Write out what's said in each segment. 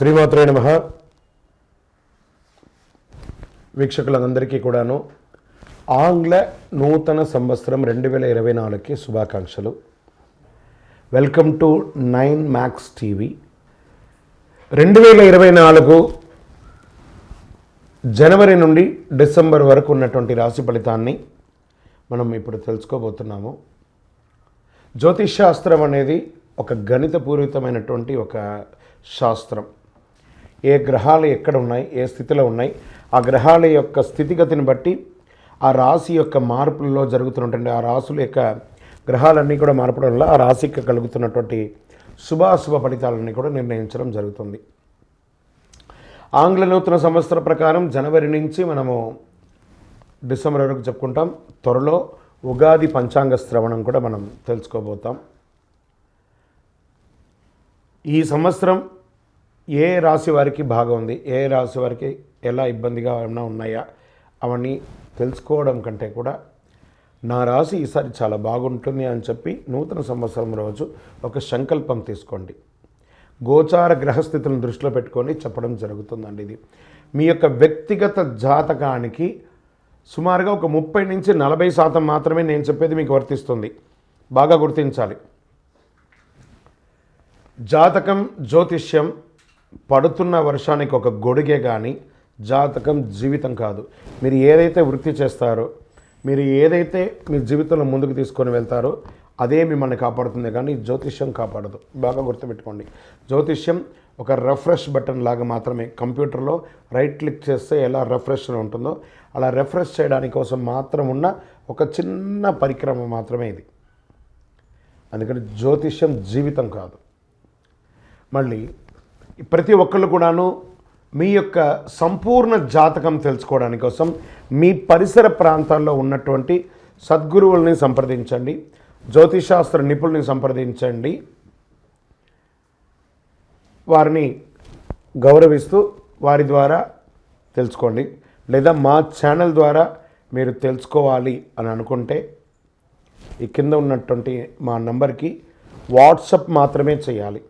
శ్రీమాత్రే నమః. వీక్షకులందరికీ కూడాను ఆంగ్ల నూతన సంవత్సరం 2024కి శుభాకాంక్షలు. Welcome to 9 max TV. 2024 జనవరి నుండి డిసెంబర్ వరకు ఉన్నటువంటి రాశి ఫలితాన్ని మనం ఇప్పుడు తెలుసుకోబోతున్నాము. జ్యోతిషాస్త్రం అనేది ఒక గణితపూరితమైనటువంటి ఒక శాస్త్రం. ఏ గ్రహాలు ఎక్కడ ఉన్నాయి, ఏ స్థితిలో ఉన్నాయి, ఆ గ్రహాల యొక్క స్థితిగతిని బట్టి ఆ రాశి యొక్క మార్పులలో జరుగుతున్నటువంటి ఆ రాశుల యొక్క గ్రహాలన్నీ కూడా మార్పడం వల్ల ఆ రాశికి కలుగుతున్నటువంటి శుభాశుభ ఫలితాలన్నీ కూడా నిర్ణయించడం జరుగుతుంది. ఆంగ్ల నూతన సంవత్సర ప్రకారం జనవరి నుంచి మనము డిసెంబర్ వరకు చెప్పుకుంటాం. త్వరలో ఉగాది పంచాంగ శ్రవణం కూడా మనం తెలుసుకోబోతాం. ఈ సంవత్సరం ఏ రాశి వారికి బాగా ఉంది, ఏ రాశి వారికి ఎలా ఇబ్బందిగా ఏమైనా ఉన్నాయా అవన్నీ తెలుసుకోవడం కంటే కూడా నా రాశి ఈసారి చాలా బాగుంటుంది అని చెప్పి నూతన సంవత్సరం రోజు ఒక సంకల్పం తీసుకోండి. గోచార గ్రహస్థితులను దృష్టిలో పెట్టుకొని చెప్పడం జరుగుతుందండి. ఇది మీ యొక్క వ్యక్తిగత జాతకానికి సుమారుగా ఒక 30 నుంచి 40% మాత్రమే నేను చెప్పేది మీకు వర్తిస్తుంది. బాగా గుర్తించాలి. జాతకం, జ్యోతిష్యం పడుతున్న వర్షానికి ఒక గొడుగే కానీ జాతకం జీవితం కాదు. మీరు ఏదైతే వృత్తి చేస్తారో, మీరు ఏదైతే మీ జీవితంలో ముందుకు తీసుకొని వెళ్తారో అదే మిమ్మల్ని కాపాడుతుంది, కానీ జ్యోతిష్యం కాపాడదు. బాగా గుర్తుపెట్టుకోండి. జ్యోతిష్యం ఒక రిఫ్రెష్ బటన్ లాగా మాత్రమే. కంప్యూటర్లో రైట్ క్లిక్ చేస్తే ఎలా రిఫ్రెష్ ఉంటుందో అలా రిఫ్రెష్ చేయడానికి కోసం మాత్రం ఉన్న ఒక చిన్న పరిక్రమ మాత్రమే ఇది. అందుకని జ్యోతిష్యం జీవితం కాదు. మళ్ళీ ప్రతి ఒక్కళ్ళు కూడాను మీ యొక్క సంపూర్ణ జాతకం తెలుసుకోవడానికి కోసం మీ పరిసర ప్రాంతాల్లో ఉన్నటువంటి సద్గురువుల్ని సంప్రదించండి, జ్యోతిషాస్త్ర నిపుణుల్ని సంప్రదించండి. వారిని గౌరవిస్తూ వారి ద్వారా తెలుసుకోండి. లేదా మా ఛానల్ ద్వారా మీరు తెలుసుకోవాలి అని అనుకుంటే ఈ కింద ఉన్నటువంటి మా నంబర్కి వాట్సప్ మాత్రమే చేయాలి.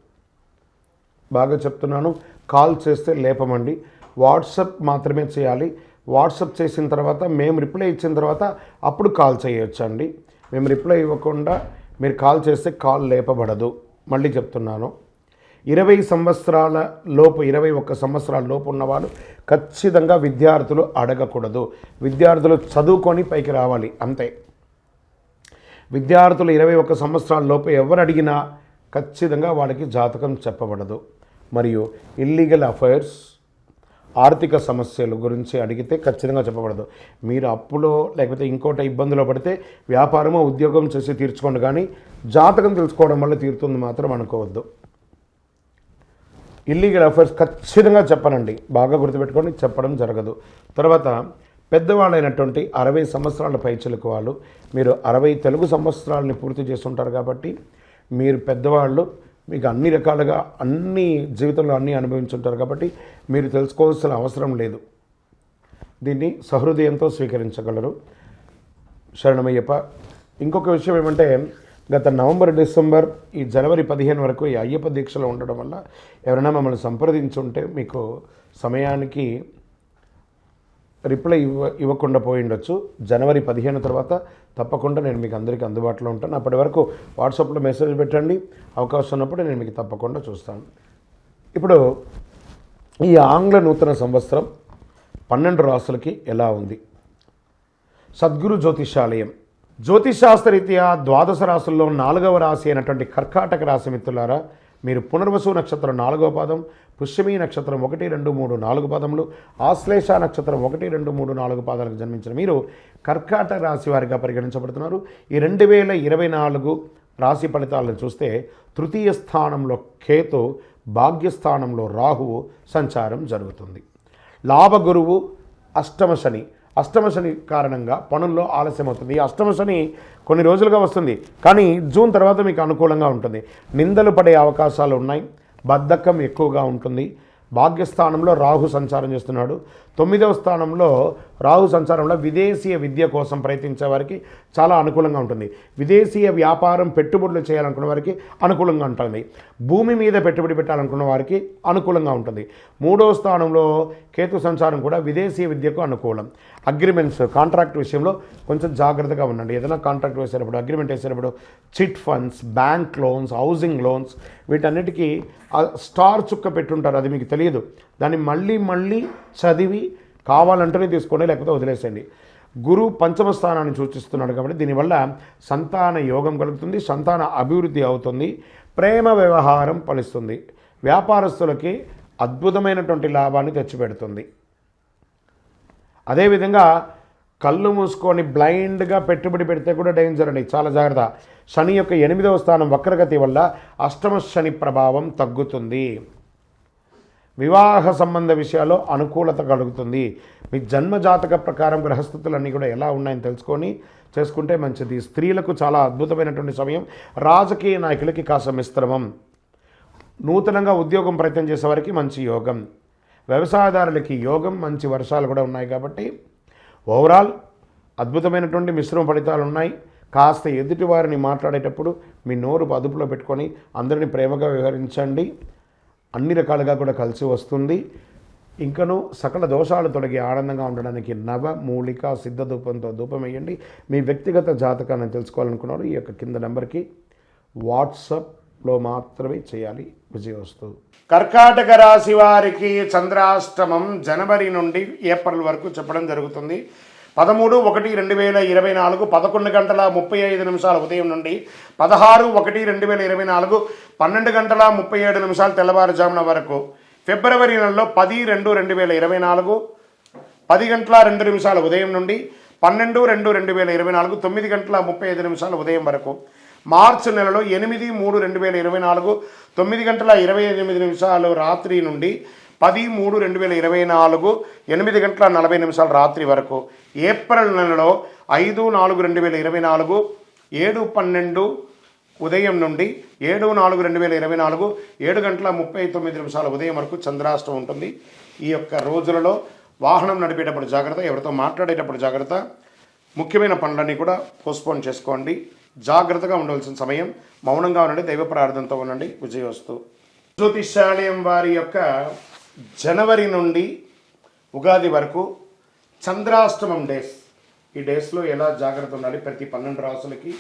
బాగా చెప్తున్నాను, కాల్ చేస్తే లేపమండి. వాట్సప్ మాత్రమే చేయాలి. వాట్సప్ చేసిన తర్వాత మేము రిప్లై ఇచ్చిన తర్వాత అప్పుడు కాల్ చేయొచ్చండి. మేము రిప్లై ఇవ్వకుండా మీరు కాల్ చేస్తే కాల్ లేపబడదు. మళ్ళీ చెప్తున్నాను, 20 సంవత్సరాల లోపు 21 సంవత్సరాల లోపు ఉన్నవాళ్ళు ఖచ్చితంగా విద్యార్థులు అడగకూడదు. విద్యార్థులు చదువుకొని పైకి రావాలి అంతే. విద్యార్థులు 21 సంవత్సరాల లోపు ఎవరు అడిగినా ఖచ్చితంగా వాళ్ళకి జాతకం చెప్పబడదు. మరియు ఇల్లీగల్ అఫైర్స్, ఆర్థిక సమస్యల గురించి అడిగితే ఖచ్చితంగా చెప్పబడదు. మీరు అప్పులో లేకపోతే ఇంకోటి ఇబ్బందులో పడితే వ్యాపారమో ఉద్యోగం చేసి తీర్చుకోండి, కానీ జాతకం తెలుసుకోవడం వల్ల తీరుతుంది మాత్రం అనుకోవద్దు. ఇల్లీగల్ అఫైర్స్ ఖచ్చితంగా చెప్పనండి. బాగా గుర్తుపెట్టుకొని చెప్పడం జరగదు. తర్వాత పెద్దవాళ్ళైనటువంటి 60 సంవత్సరాల పైచిలకు వాళ్ళు, మీరు 60 తెలుగు సంవత్సరాలని పూర్తి చేస్తుంటారు కాబట్టి మీరు పెద్దవాళ్ళు, మీకు అన్ని రకాలుగా అన్ని జీవితంలో అన్నీ అనుభవించుంటారు కాబట్టి మీరు తెలుసుకోవాల్సిన అవసరం లేదు. దీన్ని సహృదయంతో స్వీకరించగలరు. శరణమయ్యప్ప. ఇంకొక విషయం ఏమంటే, గత నవంబర్, డిసెంబర్, ఈ జనవరి 15 వరకు ఈ అయ్యప్ప దీక్షలో ఉండడం వల్ల ఎవరైనా మమ్మల్ని సంప్రదించుంటే మీకు సమయానికి రిప్లై ఇవ్వకుండా పోయి ఉండొచ్చు. జనవరి 15 తర్వాత తప్పకుండా నేను మీకు అందరికీ అందుబాటులో ఉంటాను. అప్పటి వరకు వాట్సాప్లో మెసేజ్ పెట్టండి. అవకాశం ఉన్నప్పుడు నేను మీకు తప్పకుండా చూస్తాను. ఇప్పుడు ఈ ఆంగ్ల నూతన సంవత్సరం 12 రాసులకి ఎలా ఉంది? సద్గురు జ్యోతిషాలయం జ్యోతిషాస్త్రరీత్యా 12 రాసుల్లో 4వ రాశి అయినటువంటి కర్కాటక రాశి మిత్రులారా, మీరు పునర్వసు నక్షత్రం 4వ పాదం, పుష్యమీ నక్షత్రం 1, 2, 3, 4 పాదములు, ఆశ్లేష నక్షత్రం 1, 2, 3, 4 పాదాలకు జన్మించిన మీరు కర్కాటక రాశి వారిగా పరిగణించబడుతున్నారు. ఈ 2024 రాశి ఫలితాలను చూస్తే తృతీయ స్థానంలో కేతు, భాగ్యస్థానంలో రాహువు సంచారం జరుగుతుంది. లాభగురువు అష్టమ శని కారణంగా పనుల్లో ఆలస్యం అవుతుంది. ఈ అష్టమ శని కొన్ని రోజులుగా వస్తుంది, కానీ జూన్ తర్వాత మీకు అనుకూలంగా ఉంటుంది. నిందలు పడే అవకాశాలు ఉన్నాయి. బద్ధకం ఎక్కువగా ఉంటుంది. భాగ్యస్థానంలో రాహు సంచారం చేస్తున్నాడు. 9వ స్థానంలో రాహు సంచారంలో విదేశీయ విద్య కోసం ప్రయత్నించే వారికి చాలా అనుకూలంగా ఉంటుంది. విదేశీయ వ్యాపారం పెట్టుబడులు చేయాలనుకున్న వారికి అనుకూలంగా ఉంటుంది. భూమి మీద పెట్టుబడి పెట్టాలనుకున్న వారికి అనుకూలంగా ఉంటుంది. 3వ స్థానంలో కేతు సంచారం కూడా విదేశీయ విద్యకు అనుకూలం. అగ్రిమెంట్స్, కాంట్రాక్ట్ విషయంలో కొంచెం జాగ్రత్తగా ఉండండి. ఏదైనా కాంట్రాక్ట్ వేసేటప్పుడు, అగ్రిమెంట్ వేసేటప్పుడు chit funds, bank loans, housing loans, వీటన్నిటికీ స్టార్ చుక్క పెట్టుంటారు, అది మీకు తెలియదు. దాన్ని మళ్ళీ చదివి కావాలంటేనే తీసుకోండి, లేకపోతే వదిలేసేయండి. గురు పంచమ స్థానాన్ని సూచిస్తున్నాడు కాబట్టి దీనివల్ల సంతాన యోగం కలుగుతుంది, సంతాన అభివృద్ధి అవుతుంది, ప్రేమ వ్యవహారం ఫలిస్తుంది, వ్యాపారస్తులకి అద్భుతమైనటువంటి లాభాన్ని తెచ్చిపెడుతుంది. అదేవిధంగా కళ్ళు మూసుకొని బ్లైండ్గా పెట్టుబడి పెడితే కూడా డేంజర్ అండి, చాలా జాగ్రత్త. శని యొక్క 8వ స్థానం వక్రగతి వల్ల అష్టమ శని ప్రభావం తగ్గుతుంది. వివాహ సంబంధ విషయాల్లో అనుకూలత కలుగుతుంది. మీ జన్మజాతక ప్రకారం గ్రహస్థితులన్నీ కూడా ఎలా ఉన్నాయని తెలుసుకొని చేసుకుంటే మంచిది. స్త్రీలకు చాలా అద్భుతమైనటువంటి సమయం. రాజకీయ నాయకులకి కాస్త మిశ్రమం. నూతనంగా ఉద్యోగం ప్రయత్నం చేసేవారికి మంచి యోగం. వ్యవసాయదారులకి యోగం, మంచి వర్షాలు కూడా ఉన్నాయి. కాబట్టి ఓవరాల్ అద్భుతమైనటువంటి మిశ్రమ ఫలితాలు ఉన్నాయి. కాస్త ఎదుటి వారిని మాట్లాడేటప్పుడు మీ నోరు అదుపులో పెట్టుకొని అందరినీ ప్రేమగా వ్యవహరించండి. అన్ని రకాలుగా కూడా కలిసి వస్తుంది. ఇంకనూ సకల దోషాలు తొలగి ఆనందంగా ఉండడానికి నవమూలిక సిద్ధ ధూపంతో ధూపం వేయండి. మీ వ్యక్తిగత జాతకాన్ని తెలుసుకోవాలనుకున్నారు ఈ యొక్క కింద నెంబర్కి వాట్సాప్లో మాత్రమే చేయాలి. విజయవస్తు. కర్కాటక రాశి వారికి చంద్రాష్టమం జనవరి నుండి ఏప్రిల్ వరకు చెప్పడం జరుగుతుంది. 13/1/2024 11:35 ఉదయం నుండి 16/1/2024 12:37 తెల్లవారుజామున వరకు. ఫిబ్రవరి నెలలో 10/2/2024 10:02 ఉదయం నుండి 12/2/2024 9:35 ఉదయం వరకు. మార్చి నెలలో 8/3/2024 9:28 రాత్రి నుండి 10/3/2024 8:40 రాత్రి వరకు. ఏప్రిల్ నెలలో 5/4/2024 7:12 ఉదయం నుండి 7/4/2024 7:39 ఉదయం వరకు చంద్రాష్టమం ఉంటుంది. ఈ యొక్క రోజులలో వాహనం నడిపేటప్పుడు జాగ్రత్త, ఎవరితో మాట్లాడేటప్పుడు జాగ్రత్త, ముఖ్యమైన పనులన్నీ కూడా పోస్ట్పోన్ చేసుకోండి. జాగ్రత్తగా ఉండవలసిన సమయం. మౌనంగా ఉండండి, దైవ ప్రార్థనతో ఉండండి. విజయవస్తు. జ్యోతిష్యాలయం వారి యొక్క జనవరి నుండి ఉగాది వరకు చంద్రాష్టమం డేస్. ఈ డేస్లో ఎలా జాగ్రత్త ఉండాలి, ప్రతి 12 రాసులకి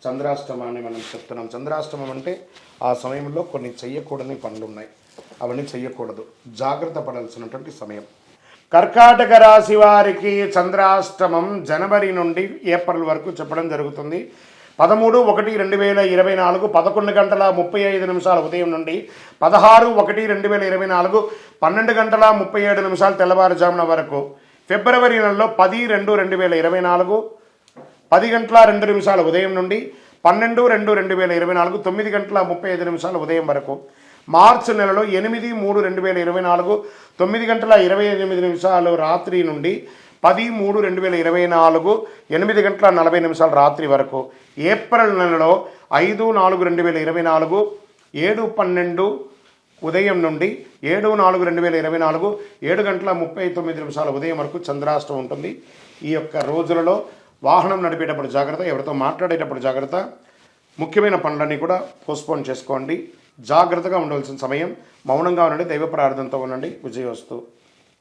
చంద్రాష్టమాన్ని మనం చెప్తున్నాం. చంద్రాష్టమం అంటే ఆ సమయంలో కొన్ని చెయ్యకూడని పనులు ఉన్నాయి, అవన్నీ చెయ్యకూడదు, జాగ్రత్త పడాల్సినటువంటి సమయం. కర్కాటక రాశి వారికి చంద్రాష్టమం జనవరి నుండి ఏప్రిల్ వరకు చెప్పడం జరుగుతుంది. 13/1/2024 11:35 ఉదయం నుండి 16/1/2024 12:37 తెల్లవారుజామున వరకు. ఫిబ్రవరి నెలలో 10/2/2024 10:02 ఉదయం నుండి 12/2/2024 9:35 ఉదయం వరకు. మార్చి నెలలో 8/3/2024 9:28 రాత్రి నుండి 10/3/2024 8:40 రాత్రి వరకు. ఏప్రిల్ నెలలో 5/4/2024 7:12 ఉదయం నుండి 7/4/2024 7:39 ఉదయం వరకు చంద్రాష్టమం ఉంటుంది. ఈ యొక్క రోజులలో వాహనం నడిపేటప్పుడు జాగ్రత్త, ఎవరితో మాట్లాడేటప్పుడు జాగ్రత్త, ముఖ్యమైన పనులన్నీ కూడా పోస్ట్పోన్ చేసుకోండి. జాగ్రత్తగా ఉండవలసిన సమయం. మౌనంగా ఉండండి, దైవ ప్రార్థనతో ఉండండి. విజయవస్తు.